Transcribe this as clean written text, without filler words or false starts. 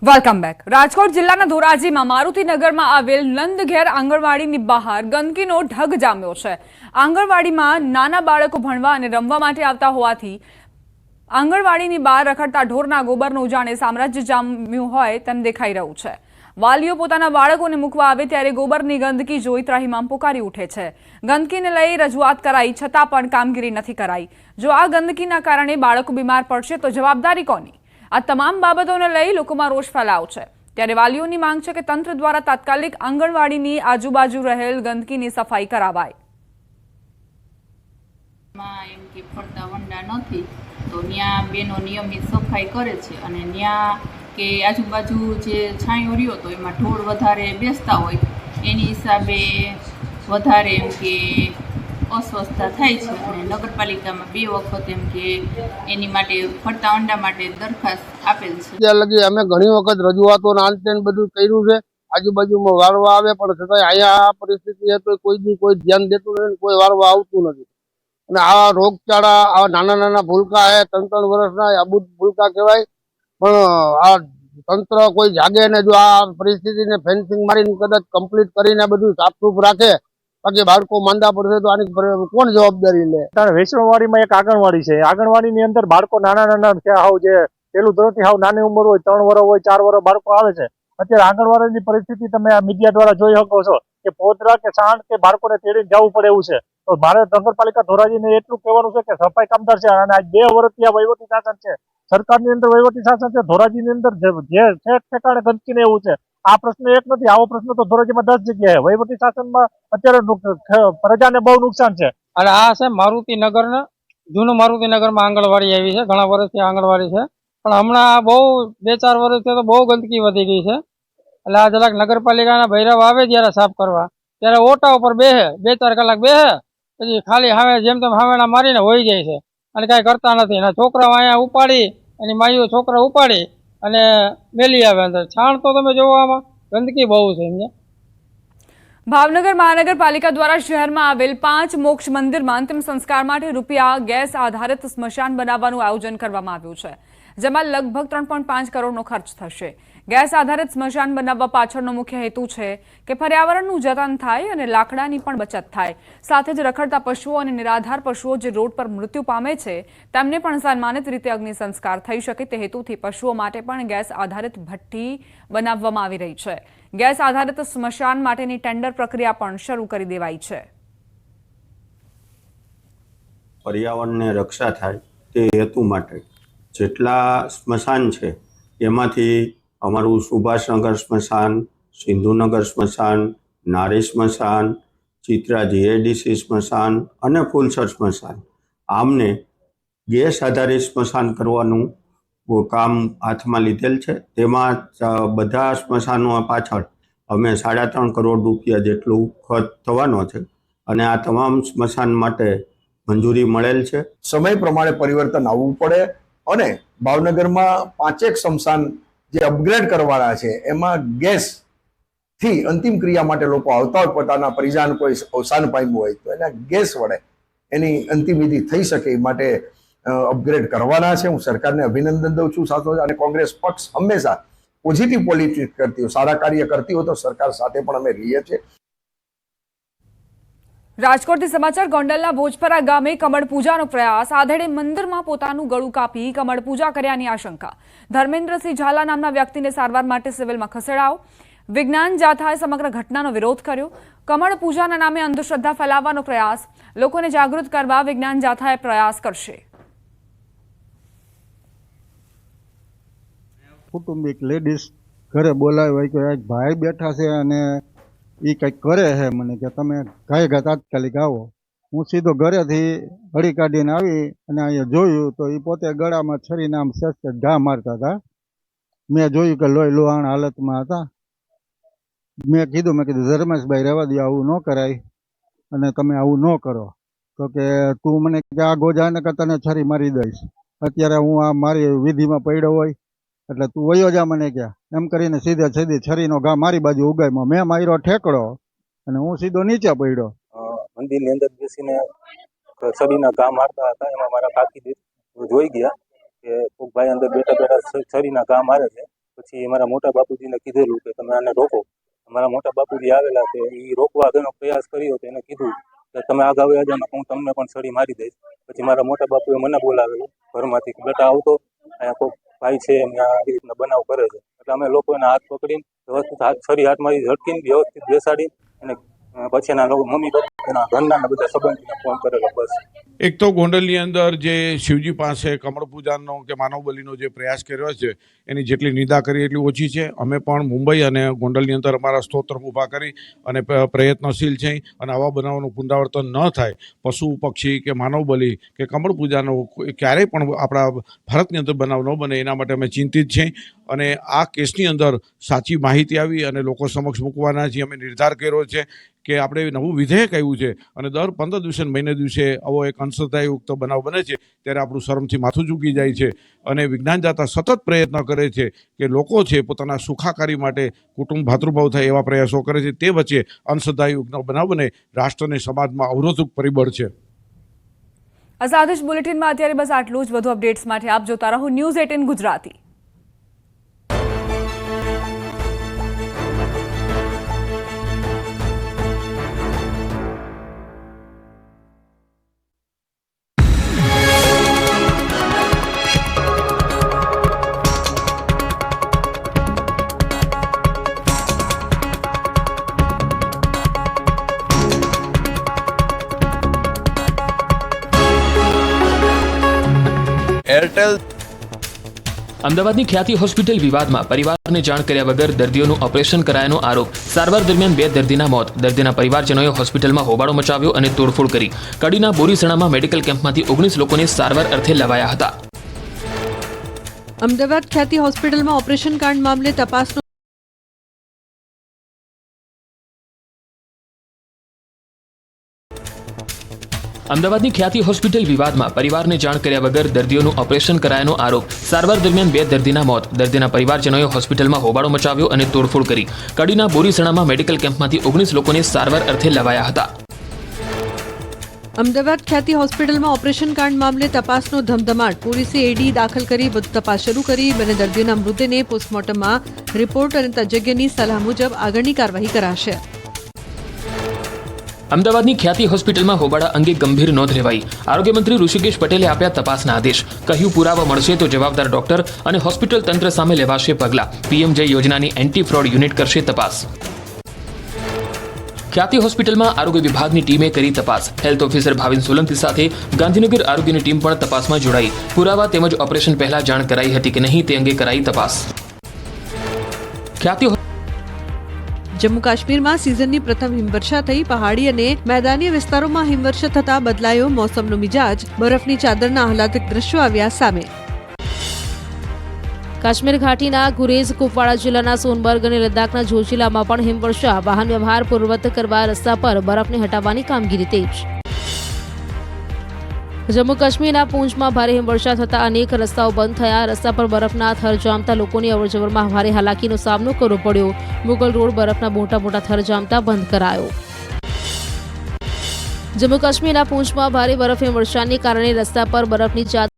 Welcome back. Rajkot જિલ્લાના ધોરાજીમાં મારુતિનગરમાં આવેલ નંદઘેર આંગણવાડીની બહાર ગંદકીનો ઢગ જામ્યો છે। આંગણવાડીમાં નાના બાળકો ભણવા અને રમવા માટે આવતા હોવાથી આંગણવાડીની બહાર રખડતા ઢોરના ગોબરનું જાણે સામ્રાજ્ય જામ્યું હોય તેમ દેખાઈ રહ્યું છે। વાલીઓ પોતાના બાળકોને મૂકવા આવે ત્યારે ગોબરની ગંદકી જોઈ ત્રાહિમામ પુકારી ઉઠે છે। ગંદકીને લઈ રજૂઆત કરાઈ છતાં પણ કામગીરી નથી કરાઈ। જો આ ગંદકીના કારણે બાળકો બીમાર પડશે તો જવાબદારી કોની? આ તમામ બાબતોને લઈ લોકોમાં રોષ ફેલાયો છે। ત્યારે વાલીઓની માંગ છે કે તંત્ર દ્વારા તાત્કાલિક આંગણવાડીની આજુબાજુ રહેલ ગંદકીની સફાઈ કરાવાય। એમ કે ફરતા વંડા નથી તો ત્યાં બેનો નિયમિત સફાઈ કરે છે અને ત્યાં કે આજુબાજુ જે છાંયો રહ્યો તો એમાં ઢોર વધારે બેસતા હોય એની હિસાબે વધારે એમ કે अस्वस्थता थाय छे અને નગરપાલિકામાં 2 વખત એમ કે એની માટે ફરતા અંડા માટે દરખાસ્ત આપેલ છે। ત્યાં લગી અમે ઘણી વખત રજૂઆતો નાનતેન બધું કર્યું છે। આજુબાજુમાં વારવા આવે પણ છતાંય અહીંયા આ પરિસ્થિતિ તો કોઈ ધ્યાન દેતું નથી, કોઈ વારવા આવતું નથી અને આ રોગચાળા આ નાના ભૂલકા હે 3-3 વર્ષના અબૂત ભૂલકા કહેવાય પણ આ તંત્ર કોઈ જાગે ને જો આ પરિસ્થિતિને ફેન્સિંગ મારીને કદાચ કમ્પ્લીટ કરીને બધું સાફસૂફ રાખે બાકી બાળકો માંદા પડશે તો આની કોણ જવાબદારી લે? વૈષ્ણવવાડીમાં એક આંગણવાડી છે। આંગણવાડીની અંદર બાળકો નાના હાવ જે પેલું ધોરણથી હાવ નાની ઉંમર હોય 3 વર્ષ હોય 4 વર્ષ બાળકો આવે છે। અત્યારે આંગણવાડીની પરિસ્થિતિ તમે આ મીડિયા દ્વારા જોઈ શકો છો કે પોદરા કે સાણ કે બાળકોને તેડીને જવું પડે એવું છે। તો મારે નગરપાલિકા ધોરાજીને એટલું કહેવાનું છે કે સફાઈ કામદાર છે અને આજ 2 વર્ષથી આ વહીવટી શાસન છે, સરકારની અંદર વહીવટી શાસન છે, ધોરાજીની અંદર જે ઠેકાણે ગંદકીને એવું છે। આ પ્રશ્ન એક નથી, આવો પ્રશ્ન તો ધોરાજીમાં 10 જગ્યાએ વહીવટી શાસનમાં અત્યારે પ્રજાને બહુ નુકસાન છે। અને આ છે મારુતિનગરના જૂનું મારુતિનગરમાં આંગણવાડી આવી છે, ઘણા વર્ષથી આંગણવાડી છે પણ હમણાં બહુ 2-4 વર્ષથી તો બહુ ગંદકી વધી ગઈ છે। એટલે આ જરાક નગરપાલિકાના ભૈરવ આવે જ્યારે સાફ કરવા ત્યારે ઓટા ઉપર બેસે 2-4 કલાક બેસે પછી ખાલી હાવે જેમ તેમ હાવેણા મારીને હોઈ જાય છે અને કાંઈ કરતા નથી। અને છોકરાઓ અહીંયા ઉપાડી એની માઈઓ છોકરા ઉપાડી અને મેલી આવે અંદર। છાણ તો તમે જોવો આમાં ગંદકી બહુ છે અહીંયા। ભાવનગર મહાનગરપાલિકા દ્વારા શહેરમાં આવેલ 5 મોક્ષ મંદિરમાં અંતિમ સંસ્કાર માટે રૂપિયા ગેસ આધારિત સ્મશાન બનાવવાનું આયોજન કરવામાં આવ્યું છે, જેમાં લગભગ 3.5 કરોડનો ખર્ચ થશે। ગેસ આધારિત સ્મશાન બનાવવા પાછળનો મુખ્ય હેતુ છે કે પર્યાવરણનું જતન થાય અને લાકડાની પણ બચત થાય, સાથે જ રખડતા પશુઓ અને નિરાધાર પશુઓ જે રોડ પર મૃત્યુ પામે છે તેમને પણ સન્માનિત રીતે અગ્નિ સંસ્કાર થઈ શકે તે હેતુથી પશુઓ માટે પણ ગેસ આધારિત ભઠ્ઠી બનાવવામાં આવી રહી છે। ગેસ આધારિત સ્મશાન માટેની ટેન્ડર પ્રક્રિયા પણ શરૂ કરી દેવાઈ છે। પર્યાવરણને રક્ષા થાય તે હેતુ માટે જેટલા સ્મશાન છે એમાંથી અમારું સુભાષનગર સ્મશાન, સિંધુનગર સ્મશાન, નારી સ્મશાન, ચિત્રા જીએડીસી સ્મશાન અને ફૂલસર સ્મશાન આમને ગેસ આધારિત સ્મશાન કરવાનું કામ હાથમાં લીધેલ છે। તેમાં બધા સ્મશાનો પાછળ અમે 3.5 કરોડ રૂપિયા જેટલું ખર્ચ થવાનો છે અને આ તમામ સ્મશાન માટે મંજૂરી મળેલ છે। સમય પ્રમાણે પરિવર્તન આવવું પડે અને ભાવનગરમાં 5 સ્મશાન જે અપગ્રેડ કરવાના છે એમાં ગેસ થી અંતિમ ક્રિયા માટે લોકો આવતા હોય, પોતાના પરિજાન કોઈ અવસાન પામ્યું હોય તો એના ગેસ વડે એની અંતિમ વિધિ થઈ શકે એ માટે અપગ્રેડ કરવાના છે। હું સરકારને અભિનંદન દઉં છું સાથે અને કોંગ્રેસ પક્ષ હંમેશા પોઝિટિવ પોલિટિક્સ કરતી હોય, સારા કાર્ય કરતી હોય તો સરકાર સાથે પણ અમે રહીએ છીએ। રાજકોટથી સમાચાર ગોંડલના ભોજપરા ગામે કમળ પૂજાનો પ્રયાસ, આધેડે મંદિરમાં પોતાનું ગળું કાપી કમળ પૂજા કર્યાની આશંકા। ધર્મેન્દ્રસિંહ ઝાલા નામના વ્યક્તિને સારવાર માટે સિવિલમાં ખસેડાયો। વિજ્ઞાન જાથાએ સમગ્ર ઘટનાનો વિરોધ કર્યો। કમળ પૂજાના નામે અંધશ્રદ્ધા ફેલાવવાનો પ્રયાસ, લોકોને જાગૃત કરવા વિજ્ઞાન જાથાએ પ્રયાસ કરશે। કુટુંબિક લેડીઝ ઘરે બોલાવી હોય કે એક ભાઈ બેઠા છે અને એ કંઈક કરે છે મને કે તમે ઘાય તાત્કાલિક આવો। હું સીધો ઘરેથી હળી કાઢીને આવી અને અહીંયા જોયું તો એ પોતે ગળામાં છરીને આમ સહેજ ઘા મારતા હતા। મેં જોયું કે લોહી લુહાણ હાલતમાં હતા। મેં કીધું ધર્મેશભાઈ રહેવા દે, આવું ન કરાય અને તમે આવું ન કરો। તો કે તું મને કે આ ગોજાને કે તને છરી મારી દઈશ, અત્યારે હું આ મારી વિધિમાં પડ્યો હોય એટલે તું વયો જા મને ક્યાં, એમ કરીને સીધી છરીનો ઘા મારી બાજુ ઉગાયમાં મેં માર્યો ઠેકડો અને હું સીધો નીચે પડ્યો। મંદિરની અંદર બેસીને છરીના ઘા મારતા હતા, એમાં મારા કાકી જોઈ ગયા કે ભાઈ અંદર બેઠા છરીના ઘા મારે છે। તો પછી મારા મોટા બાપુજીને કીધેલું કે તમે આને રોકો. મારા મોટા બાપુજી આવેલા કે એ રોકવા આગળનો પ્રયાસ કર્યો તો એને કીધું કે તમે આગળ આવ્યા જાઓ હું તમને પણ છડી મારી દઈશ. પછી મારા મોટા બાપુએ મને બોલાવેલું ઘરમાંથી કે બેટા આવતો, અહીંયા કોઈ ભાઈ છે એમને આવી રીતના બનાવ કરે છે. એટલે અમે લોકો એના હાથ પકડીને વ્યવસ્થિત છરી હાથમાંથી ઝટકીને વ્યવસ્થિત બેસાડી અને પછી એના લોકો મમ્મી પપ્પા એના ઘરના બધા સંબંધીને ફોન કરેલો. બસ એક તો ગોંડલની અંદર જે શિવજી પાસે કમળ પૂજાનો કે માનવ બલિનો જે પ્રયાસ કર્યો છે એની જેટલી નિંદા કરી એટલી ઓછી છે. અમે પણ મુંબઈ અને ગોંડલની અંદર અમારા સ્તોત્ર ઊભા કરી અને પ્રયત્નશીલ છે અને આવા બનાવનું પુનરાવર્તન ન થાય. પશુ પક્ષી કે માનવ બલિ કે કમળ પૂજાનો ક્યારેય પણ આપણા ભારતની અંદર બનાવ ન બને એના માટે અમે ચિંતિત છીએ. અને આ કેસની અંદર સાચી માહિતી આવી અને લોકો સમક્ષ મૂકવાના છીએ. અમે નિર્ધાર કર્યો છે કે આપણે નવું વિધેયક આવ્યું છે અને દર 15 દિવસે મહિને દિવસે આવો એક અંશદાયુક્ત બનાવ બને છે ત્યારે આપણું શરમથી માથું ઝૂકી જાય છે. અને વિજ્ઞાન જાતા સતત પ્રયત્ન કરે છે કે લોકો છે પોતાના સુખાકારી માટે કુટુંબ ભાતૃભાવ થાય એવા પ્રયાસો કરે છે. તે વચ્ચે અંશદાયુક્ત બનાવ બને રાષ્ટ્ર અને સમાજમાં અવરોધક પરિબળ છે. આ સાથે જ બુલેટિનમાં અત્યારે બસ આટલું જ. વધુ અપડેટ્સ માટે આપ જોતા રહો News18 ગુજરાતી. એરટેલ. અમદાવાદની ખ્યાતિ હોસ્પિટલ વિવાદમાં પરિવારને જાણ કર્યા વગર દર્દીઓનું ઓપરેશન કરાયાનો આરોપ. સારવાર દરમિયાન 2 દર્દીના મોત. દર્દીના પરિવારજનોએ હોસ્પિટલમાં હોબાળો મચાવ્યો અને તોડફોડ કરી. કડીના બોરીસણામાં મેડિકલ કેમ્પમાંથી 19 લોકોને સારવાર અર્થે લવાયા હતા. અમદાવાદ ખ્યાતિ હોસ્પિટલમાં ઓપરેશન કાંડ મામલે તપાસનો અમદાવાદની ખ્યાતિ હોસ્પિટલ વિવાદમાં પરિવારને જાણ કર્યા વગર દર્દીઓનું ઓપરેશન કરાયાનો આરોપ. સારવાર દરમિયાન 2 દર્દીના મોત. દર્દીના પરિવારજનોએ હોસ્પિટલમાં હોબાળો મચાવ્યો અને તોડફોડ કરી. કડીના બોરીસણામાં મેડિકલ કેમ્પમાંથી 19 લોકોને સારવાર અર્થે લવાયા હતા. અમદાવાદ ખ્યાતિ હોસ્પિટલમાં ઓપરેશન કાંડ મામલે તપાસનો ધમધમાટ. પોલીસે એડી દાખલ કરી વધુ તપાસ શરૂ કરી. બંને દર્દીઓના મૃતદેહને પોસ્ટમોર્ટમમાં રિપોર્ટ અને તજજ્ઞની સલાહ મુજબ આગળની કાર્યવાહી કરાશે. અમદાવાદની ખ્યાતિ હોસ્પિટલમાં હોબાળા અંગે ગંભીર નોંધ લેવાઈ. આરોગ્ય મંત્રી ઋષિકેશ પટેલે આપ્યા તપાસના આદેશ. કહ્યું પુરાવા મળશે તો જવાબદાર ડોક્ટર અને હોસ્પિટલ તંત્ર સામે લેવાશે પગલાં. પીએમજે યોજનાની એન્ટી ફ્રોડ યુનિટ કરશે તપાસ. ખ્યાતિ હોસ્પિટલમાં આરોગ્ય વિભાગની ટીમે કરી તપાસ. હેલ્થ ઓફિસર ભાવિન સોલંકી સાથે ગાંધીનગર આરોગ્યની ટીમ પણ તપાસમાં જોડાઈ. પુરાવા તેમજ ઓપરેશન પહેલા જાણ કરાઈ હતી કે નહીં તે અંગે કરાઈ તપાસ. ખ્યાતિ જમ્મુ કાશ્મીરમાં સિઝનની પ્રથમ હિમવર્ષા થઈ. પહાડી અને મેદાની વિસ્તારોમાં હિમવર્ષા થતા બદલાયો મોસમનો મિજાજ. બરફની ચાદરના આહલાદક દ્રશ્યો આવ્યા સામે. કાશ્મીર ઘાટીના ગુરેઝ કુપવાડા જિલ્લાના સોનબર્ગ અને લદ્દાખના જોજીલામાં પણ હિમવર્ષા. વાહન વ્યવહાર પૂર્વવત કરવા રસ્તા પર બરફને હટાવવાની કામગીરી તેજ. જમ્મુ કાશ્મીરના પૂંચમાં ભારે હિમવર્ષા થતા અનેક રસ્તાઓ બંધ થયા. રસ્તા પર બરફના થર જામતા લોકોની અવરજવરમાં ભારે હાલાકીનો સામનો કરવો પડ્યો. મુગલ રોડ બરફના મોટા મોટા થર જામતા બંધ કરાયો. જમ્મુ કાશ્મીરના પૂંચમાં ભારે બરફ હિમવર્ષાને કારણે રસ્તા પર બરફની ચાદર